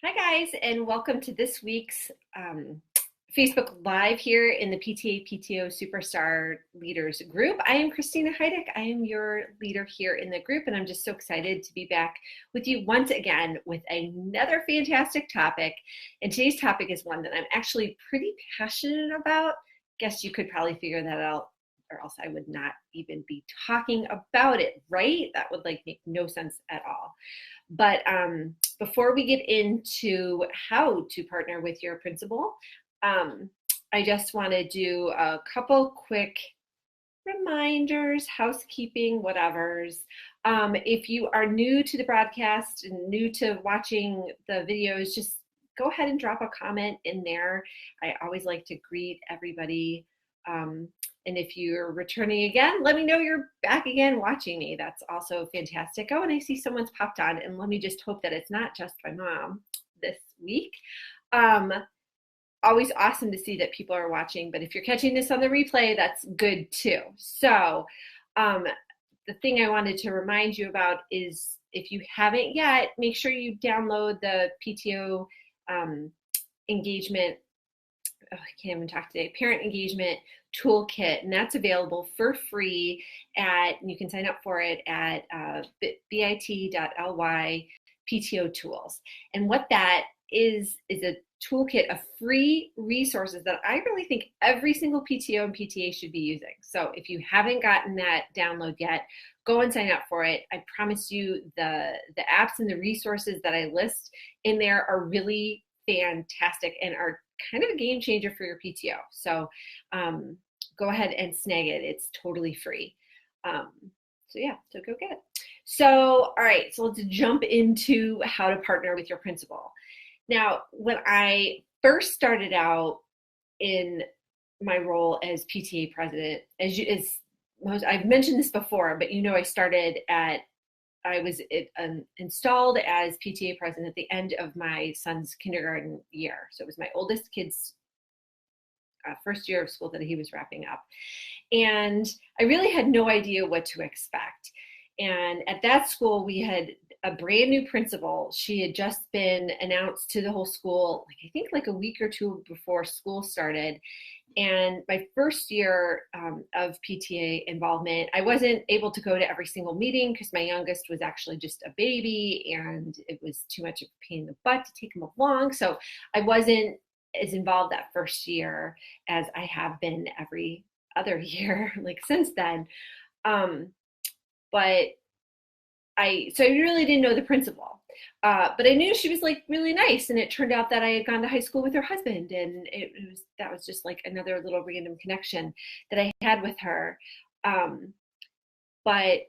Hi, guys, and welcome to this week's Facebook Live here in the PTA PTO Superstar Leaders group. I am Christina Heidick. I am your leader here in the group, and I'm just so excited to be back with you once again with another fantastic topic. And today's topic is one that I'm actually pretty passionate about. Guess you could probably figure that out, or else I would not even be talking about it, right? That would make no sense at all. But before we get into how to partner with your principal, I just want to do a couple quick reminders, housekeeping, whatevers. If you are new to the broadcast and new to watching the videos, just go ahead and drop a comment in there. I always like to greet everybody. And if you're returning again, let me know you're back again watching me. That's also fantastic. Oh, and I see someone's popped on, and let me just hope that it's not just my mom this week. Always awesome to see that people are watching, but if you're catching this on the replay, that's good too. So the thing I wanted to remind you about is if you haven't yet, make sure you download the PTO engagement, I can't even talk today, parent engagement toolkit, and that's available for free you can sign up for it at bit.ly PTO tools. And what that is a toolkit of free resources that I really think every single PTO and PTA should be using. So if you haven't gotten that download yet, go and sign up for it. I promise you the apps and the resources that I list in there are really fantastic and are kind of a game changer for your PTO. So go ahead and snag it. It's totally free. So go get it. So, all right, so let's jump into how to partner with your principal. Now, when I first started out in my role as PTA president, I've mentioned this before, but I was installed as PTA president at the end of my son's kindergarten year. So it was my oldest kid's first year of school that he was wrapping up. And I really had no idea what to expect. And at that school, we had a brand new principal. She had just been announced to the whole school, I think a week or two before school started. And my first year of PTA involvement, I wasn't able to go to every single meeting because my youngest was actually just a baby and it was too much of a pain in the butt to take him along. So I wasn't as involved that first year as I have been every other year since then. But I really didn't know the principal, but I knew she was really nice, and it turned out that I had gone to high school with her husband, and that was just another little random connection that I had with her. But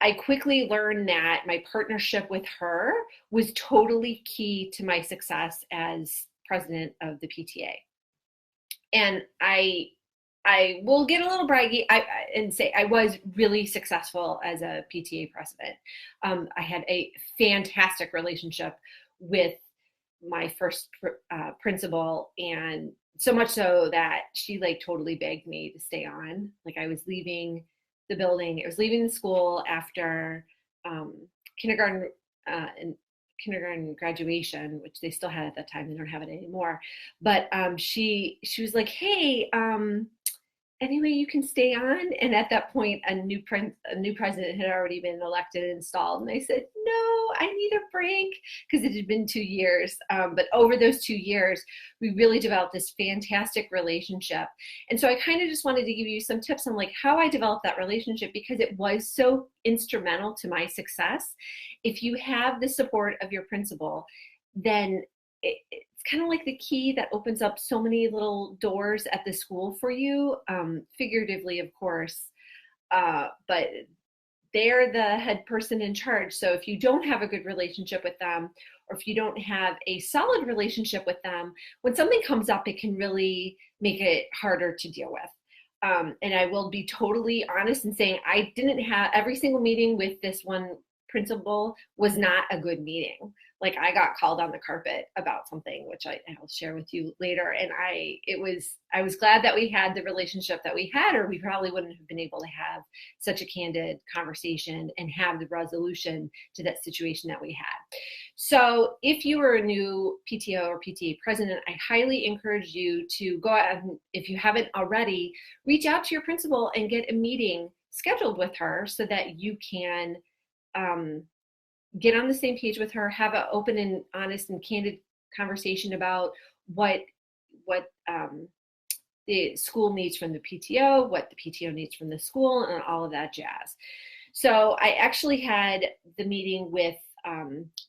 I quickly learned that my partnership with her was totally key to my success as president of the PTA. And I will get a little braggy and say I was really successful as a PTA president. I had a fantastic relationship with my first principal, and so much so that she totally begged me to stay on. I was leaving the building. I was leaving the school after kindergarten and kindergarten graduation, which they still had at that time. They don't have it anymore. But she was like, "Hey, anyway, you can stay on." And at that point, a new president had already been elected and installed. And I said, "No, I need a break," because it had been 2 years. But over those 2 years, we really developed this fantastic relationship. And so I kind of just wanted to give you some tips on how I developed that relationship, because it was so instrumental to my success. If you have the support of your principal, then it's kind of the key that opens up so many little doors at the school for you, figuratively, of course, but they're the head person in charge. So if you don't have a good relationship with them, or if you don't have a solid relationship with them, when something comes up, it can really make it harder to deal with. And I will be totally honest in saying I didn't have every single meeting with this one principal was not a good meeting. Like I got called on the carpet about something, which I'll share with you later. And I was glad that we had the relationship that we had, or we probably wouldn't have been able to have such a candid conversation and have the resolution to that situation that we had. So if you are a new PTO or PTA president, I highly encourage you to go out and, if you haven't already, reach out to your principal and get a meeting scheduled with her so that you can get on the same page with her, have an open and honest and candid conversation about what the school needs from the PTO, what the PTO needs from the school, and all of that jazz. So I actually had the meeting with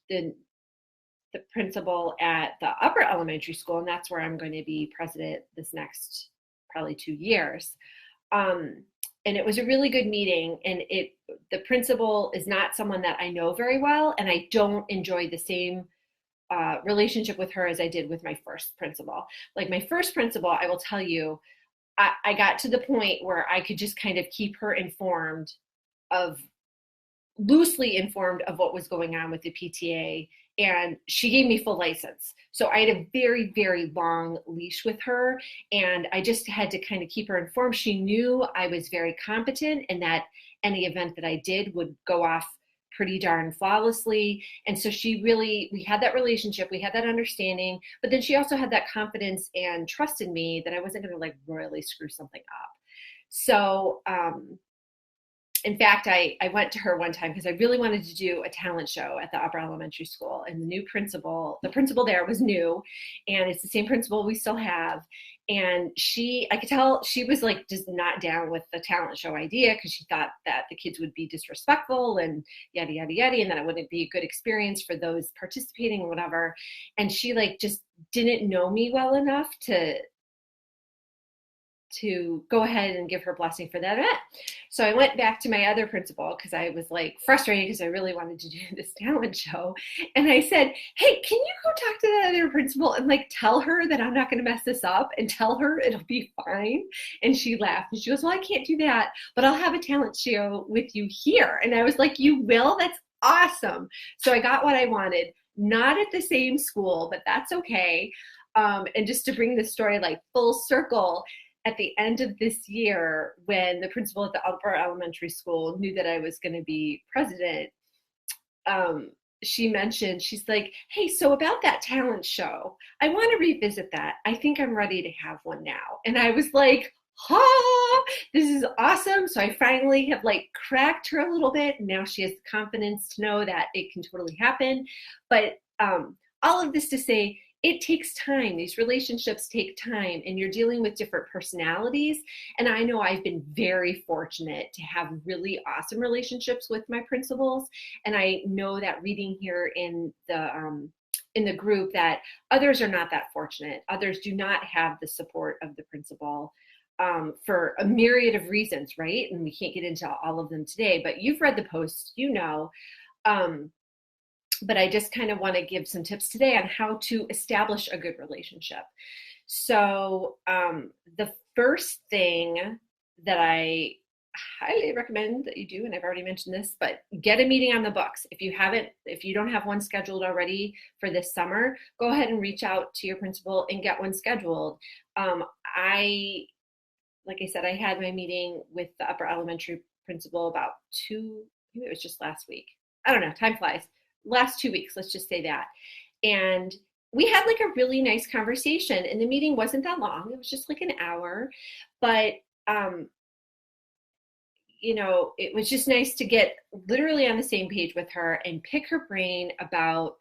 the principal at the upper elementary school, and that's where I'm going to be president this next probably 2 years. And it was a really good meeting, and the principal is not someone that I know very well, and I don't enjoy the same relationship with her as I did with my first principal. Like my first principal, I will tell you, I got to the point where I could just kind of keep her loosely informed of what was going on with the PTA, and she gave me full license. So I had a very, very long leash with her, and I just had to kind of keep her informed. She knew I was very competent and that any event that I did would go off pretty darn flawlessly. And so we had that relationship, we had that understanding, but then she also had that confidence and trust in me that I wasn't going to like royally screw something up. So, in fact, I went to her one time because I really wanted to do a talent show at the upper elementary school, and the principal there was new, and it's the same principal we still have. And I could tell she was like just not down with the talent show idea because she thought that the kids would be disrespectful and yada, yada, yada, and that it wouldn't be a good experience for those participating or whatever. And she like just didn't know me well enough to go ahead and give her blessing for that event. So I went back to my other principal because I was like frustrated because I really wanted to do this talent show. And I said, hey, can you go talk to that other principal and like tell her that I'm not going to mess this up and tell her it'll be fine? And she laughed and she goes, well, I can't do that, but I'll have a talent show with you here. And I was like, you will? That's awesome. So I got what I wanted, not at the same school, but that's okay. And just to bring the story like full circle, at the end of this year, when the principal at the upper elementary school knew that I was going to be president, she mentioned, she's like, hey, so about that talent show, I want to revisit that. I think I'm ready to have one now. And I was like, this is awesome. So I finally have like cracked her a little bit. Now she has the confidence to know that it can totally happen. But all of this to say, it takes time. These relationships take time, and you're dealing with different personalities. And I know I've been very fortunate to have really awesome relationships with my principals. And I know that reading here in the group that others are not that fortunate. Others do not have the support of the principal for a myriad of reasons, right? And we can't get into all of them today, but you've read the posts, you know. But I just kind of want to give some tips today on how to establish a good relationship. So the first thing that I highly recommend that you do, and I've already mentioned this, but get a meeting on the books. If you don't have one scheduled already for this summer, go ahead and reach out to your principal and get one scheduled. Like I said, I had my meeting with the upper elementary principal about maybe it was just last week. I don't know, time flies. Last 2 weeks, let's just say that. And we had like a really nice conversation, and the meeting wasn't that long. It was just like an hour, but it was just nice to get literally on the same page with her and pick her brain about,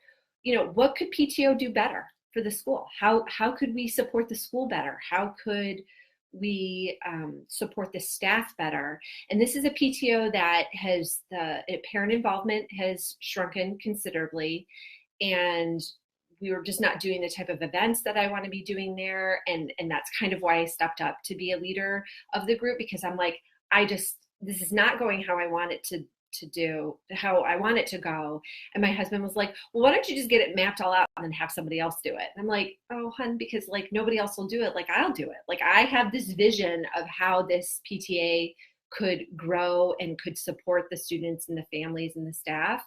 what could PTO do better for the school? How could we support the school better? How could we support the staff better? And this is a PTO that has parent involvement has shrunken considerably, and we were just not doing the type of events that I want to be doing there. And that's kind of why I stepped up to be a leader of the group, because I'm like, this is not going how I want it to how I want it to go. And my husband was like, well, why don't you just get it mapped all out and then have somebody else do it? And I'm like, oh, hun, because like nobody else will do it. Like I'll do it. Like I have this vision of how this PTA could grow and could support the students and the families and the staff.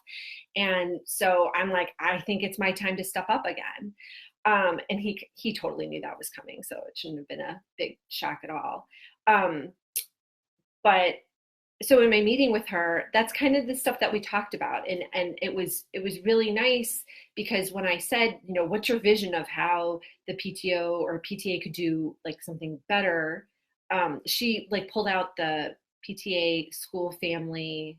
And so I'm like, I think it's my time to step up again. And he totally knew that was coming, so it shouldn't have been a big shock at all. But so in my meeting with her, that's kind of the stuff that we talked about. And it was really nice, because when I said, what's your vision of how the PTO or PTA could do like something better, she like pulled out the PTA school family.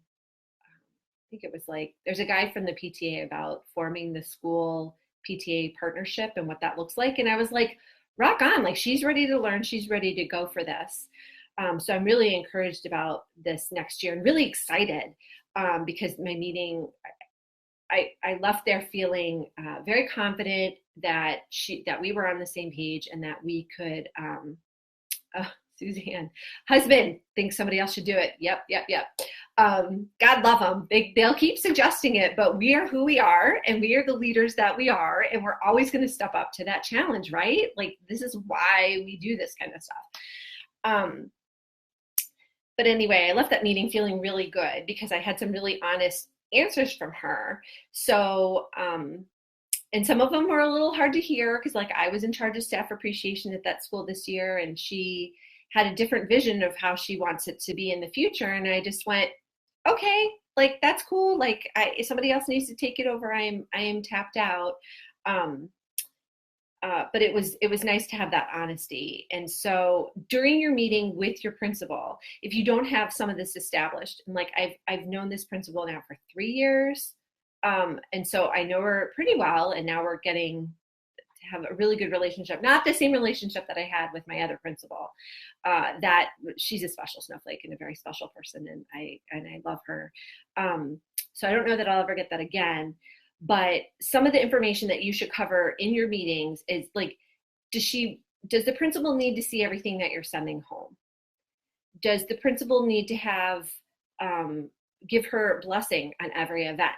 I think it was like, there's a guide from the PTA about forming the school PTA partnership and what that looks like. And I was like, rock on, like she's ready to learn. She's ready to go for this. So I'm really encouraged about this next year and really excited, because my meeting, I left there feeling very confident that we were on the same page, and that we could, Suzanne, husband thinks somebody else should do it. Yep. God love them. They'll keep suggesting it, but we are who we are, and we are the leaders that we are, and we're always going to step up to that challenge, right? Like, this is why we do this kind of stuff. But anyway, I left that meeting feeling really good, because I had some really honest answers from her. So, and some of them were a little hard to hear, because like I was in charge of staff appreciation at that school this year, and she had a different vision of how she wants it to be in the future. And I just went, okay, like that's cool. Like if somebody else needs to take it over, I am tapped out. But it was nice to have that honesty. And so during your meeting with your principal, if you don't have some of this established, and like I've known this principal now for 3 years, and so I know her pretty well, and now we're getting to have a really good relationship. Not the same relationship that I had with my other principal. That she's a special snowflake and a very special person, and I love her. So I don't know that I'll ever get that again. But some of the information that you should cover in your meetings is like, does the principal need to see everything that you're sending home? Does the principal need to have, give her blessing on every event?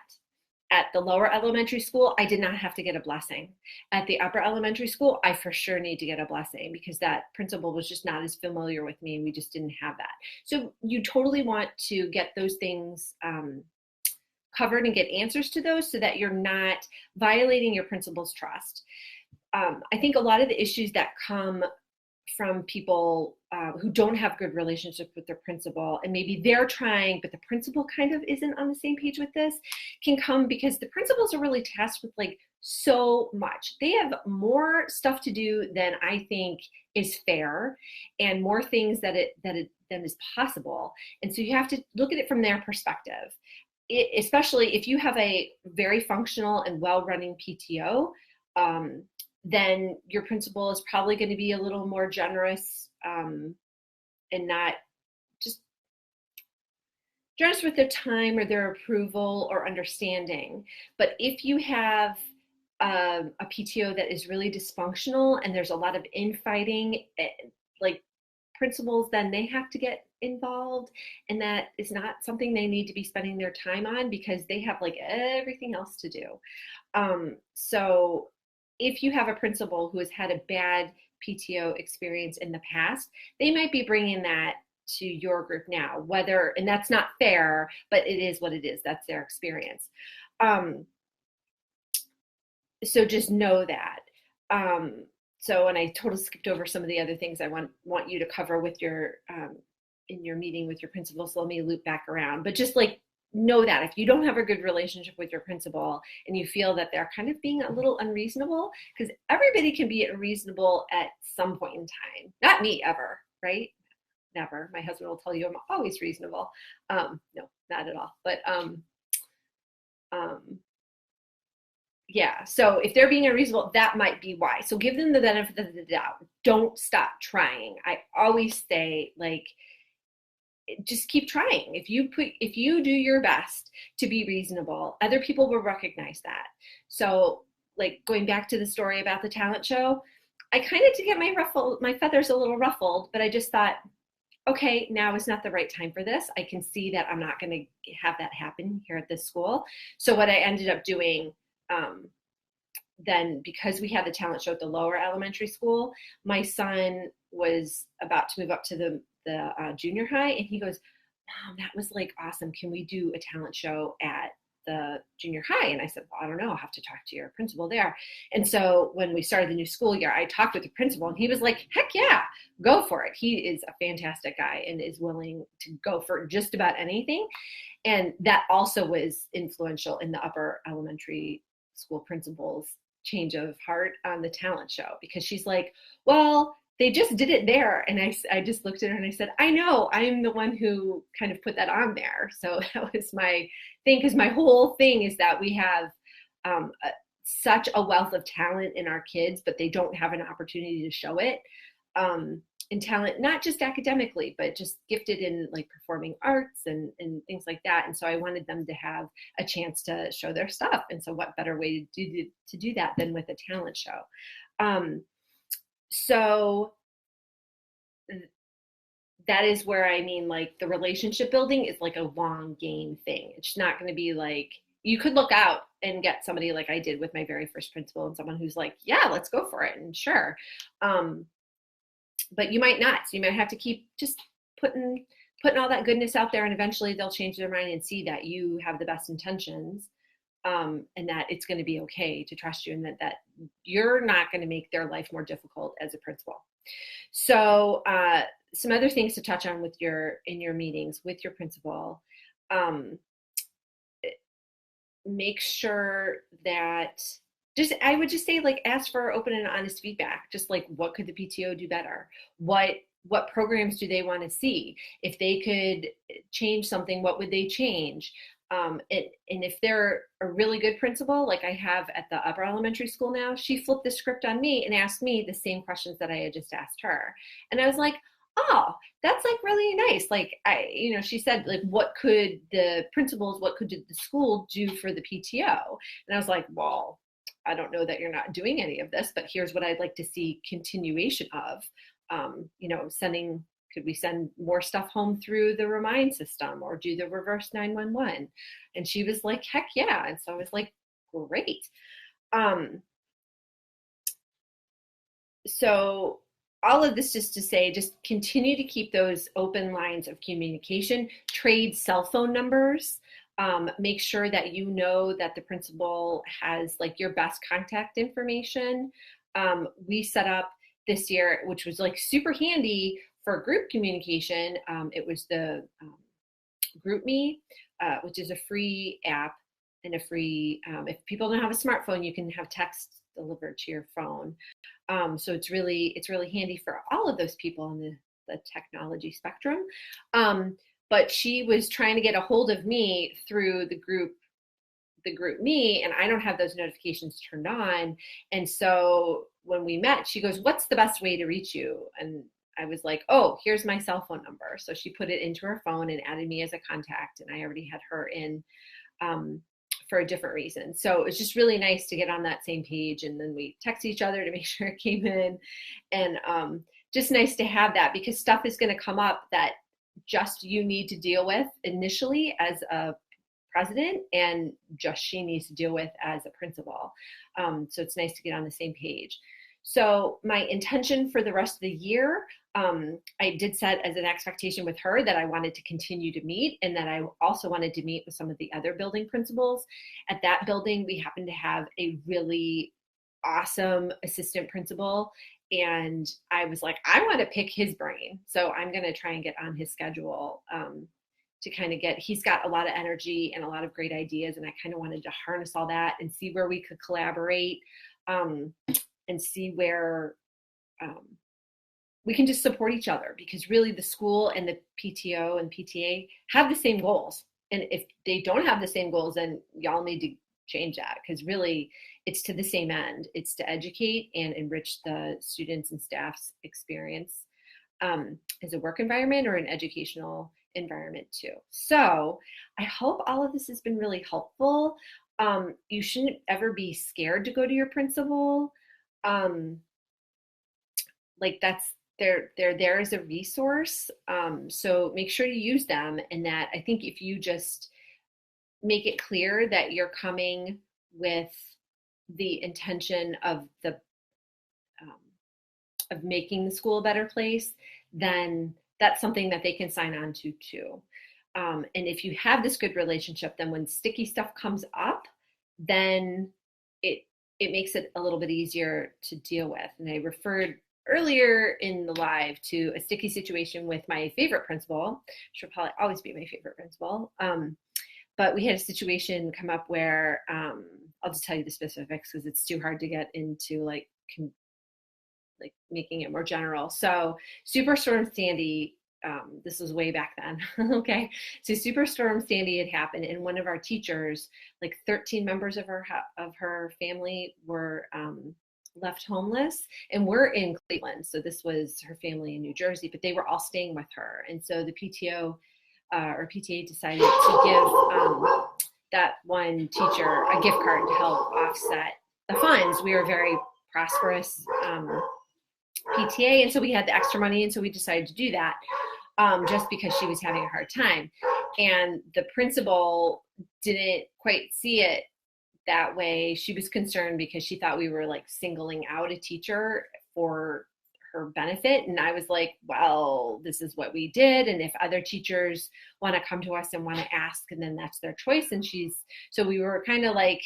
At the lower elementary school, I did not have to get a blessing. At the upper elementary school, I for sure need to get a blessing, because that principal was just not as familiar with me, and we just didn't have that. So you totally want to get those things covered and get answers to those, so that you're not violating your principal's trust. I think a lot of the issues that come from people who don't have good relationships with their principal, and maybe they're trying, but the principal kind of isn't on the same page with this, can come because the principals are really tasked with like so much. They have more stuff to do than I think is fair, and more things than is possible. And so you have to look at it from their perspective. Especially if you have a very functional and well-running PTO, then your principal is probably going to be a little more generous, and not just generous with their time or their approval or understanding. But if you have a PTO that is really dysfunctional and there's a lot of infighting, like principals, then they have to get involved, and that is not something they need to be spending their time on, because they have like everything else to do. So if you have a principal who has had a bad PTO experience in the past, they might be bringing that to your group now, and that's not fair, but it is what it is. That's their experience. So just know that. So, and I totally skipped over some of the other things I want you to cover with your in your meeting with your principal. So let me loop back around. But just like know that if you don't have a good relationship with your principal and you feel that they're kind of being a little unreasonable, because everybody can be unreasonable at some point in time. Not me ever, right? Never. My husband will tell you I'm always reasonable. No, not at all. But yeah, so if they're being unreasonable, that might be why. So give them the benefit of the doubt. Don't stop trying. I always say, like, just keep trying. If you do your best to be reasonable, other people will recognize that. So, like, going back to the story about the talent show, I kind of did get my feathers a little ruffled, but I just thought, okay, now is not the right time for this. I can see that I'm not going to have that happen here at this school. So what I ended up doing, then, because we had the talent show at the lower elementary school, my son was about to move up to the junior high, and he goes, Mom, that was like awesome. Can we do a talent show at the junior high? And I said, well, I don't know. I'll have to talk to your principal there. And so when we started the new school year, I talked with the principal and he was like, heck yeah, go for it. He is a fantastic guy and is willing to go for just about anything. And that also was influential in the upper elementary school principal's change of heart on the talent show, because she's like, well, they just did it there. And I just looked at her and I said, I know, I'm the one who kind of put that on there. So that was my thing, because my whole thing is that we have such a wealth of talent in our kids, but they don't have an opportunity to show it. In talent, not just academically, but just gifted in like performing arts and things like that. And so I wanted them to have a chance to show their stuff. And so what better way to do that than with a talent show? So that is where I mean, like the relationship building is like a long game thing. It's not going to be like, you could look out and get somebody like I did with my very first principal and someone who's like, yeah, let's go for it. And sure. But you might not. So you might have to keep just putting all that goodness out there, and eventually they'll change their mind and see that you have the best intentions, and that it's going to be okay to trust you, and that you're not going to make their life more difficult as a principal. So some other things to touch on in your meetings with your principal. Make sure that I would just say, like, ask for open and honest feedback. Just like, what could the PTO do better? What programs do they want to see? If they could change something, what would they change? And if they're a really good principal, like I have at the upper elementary school now, she flipped the script on me and asked me the same questions that I had just asked her. And I was like, oh, that's like really nice. Like she said, like, what could the school do for the PTO? And I was like, well, I don't know that you're not doing any of this, but here's what I'd like to see continuation of. Could we send more stuff home through the Remind system or do the reverse 911? And she was like, heck yeah. And so I was like, great. So all of this just to say, just continue to keep those open lines of communication, trade cell phone numbers. Make sure that you know that the principal has like your best contact information. We set up this year, which was like super handy for group communication. It was the GroupMe, which is a free app and a free, if people don't have a smartphone, you can have text delivered to your phone. So it's really handy for all of those people in the technology spectrum. But she was trying to get a hold of me through the GroupMe, and I don't have those notifications turned on. And so when we met, she goes, what's the best way to reach you? And I was like, oh, here's my cell phone number. So she put it into her phone and added me as a contact, and I already had her in for a different reason. So it's just really nice to get on that same page, and then we text each other to make sure it came in. And just nice to have that, because stuff is going to come up that just you need to deal with initially as a president, and just she needs to deal with as a principal. So it's nice to get on the same page. So my intention for the rest of the year, I did set as an expectation with her that I wanted to continue to meet, and that I also wanted to meet with some of the other building principals. At that building, we happen to have a really awesome assistant principal, and I was like, I want to pick his brain. So I'm going to try and get on his schedule to kind of he's got a lot of energy and a lot of great ideas. And I kind of wanted to harness all that and see where we could collaborate and see where we can just support each other, because really the school and the PTO and PTA have the same goals. And if they don't have the same goals, then y'all need to change that, because really it's to the same end. It's to educate and enrich the students and staff's experience as a work environment or an educational environment too. So I hope all of this has been really helpful. You shouldn't ever be scared to go to your principal. Like they're there as a resource. So make sure you use them. And that, I think if you just make it clear that you're coming with the intention of making the school a better place, then that's something that they can sign on to too. And if you have this good relationship, then when sticky stuff comes up, then it it makes it a little bit easier to deal with. And I referred earlier in the live to a sticky situation with my favorite principal. She'll probably always be my favorite principal. But we had a situation come up where I'll just tell you the specifics because it's too hard to get into like making it more general. So Superstorm Sandy, this was way back then. Okay, so Superstorm Sandy had happened, and one of our teachers, like 13 members of her family, were left homeless, and we're in Cleveland, so this was her family in New Jersey, but they were all staying with her, and so the PTO or PTA decided to give that one teacher a gift card to help offset the funds. We were very prosperous PTA, and so we had the extra money, and so we decided to do that just because she was having a hard time. And the principal didn't quite see it that way. She was concerned because she thought we were like singling out a teacher for her benefit. And I was like, well, this is what we did. And if other teachers want to come to us and want to ask, and then that's their choice. And so we were kind of like,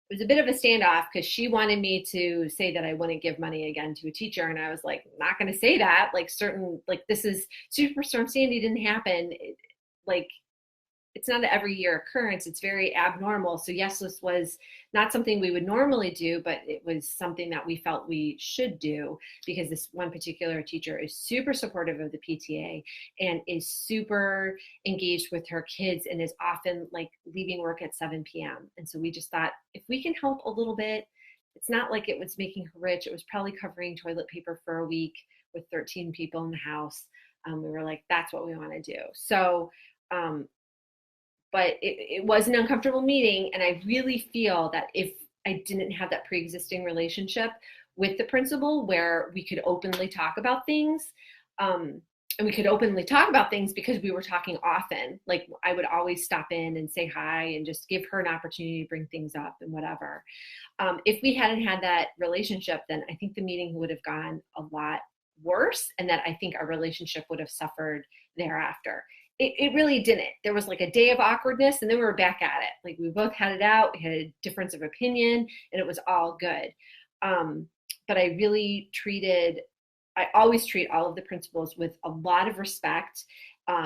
it was a bit of a standoff because she wanted me to say that I wouldn't give money again to a teacher. And I was like, not going to say that. Like this is Superstorm Sandy didn't happen. It's not an every year occurrence. It's very abnormal. So yes, this was not something we would normally do, but it was something that we felt we should do because this one particular teacher is super supportive of the PTA and is super engaged with her kids and is often like leaving work at 7 p.m. And so we just thought if we can help a little bit, it's not like it was making her rich. It was probably covering toilet paper for a week with 13 people in the house. We were like, that's what we want to do. So, but it was an uncomfortable meeting. And I really feel that if I didn't have that pre-existing relationship with the principal where we could openly talk about things, and we could openly talk about things because we were talking often. Like I would always stop in and say hi and just give her an opportunity to bring things up and whatever. If we hadn't had that relationship, then I think the meeting would have gone a lot worse, and that I think our relationship would have suffered thereafter. It really didn't. There was like a day of awkwardness and then we were back at it. Like we both had it out, we had a difference of opinion, and it was all good. But I always treat all of the principals with a lot of respect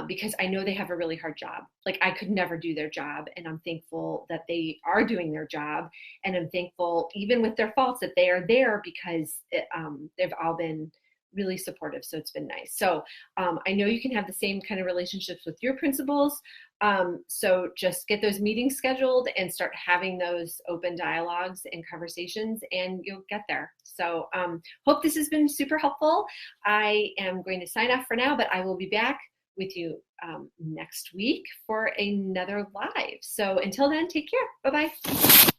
because I know they have a really hard job. Like I could never do their job, and I'm thankful that they are doing their job. And I'm thankful, even with their faults, that they are there because they've all been really supportive. So it's been nice. So I know you can have the same kind of relationships with your principals. So just get those meetings scheduled and start having those open dialogues and conversations, and you'll get there. So hope this has been super helpful. I am going to sign off for now, but I will be back with you next week for another live. So until then, take care. Bye-bye.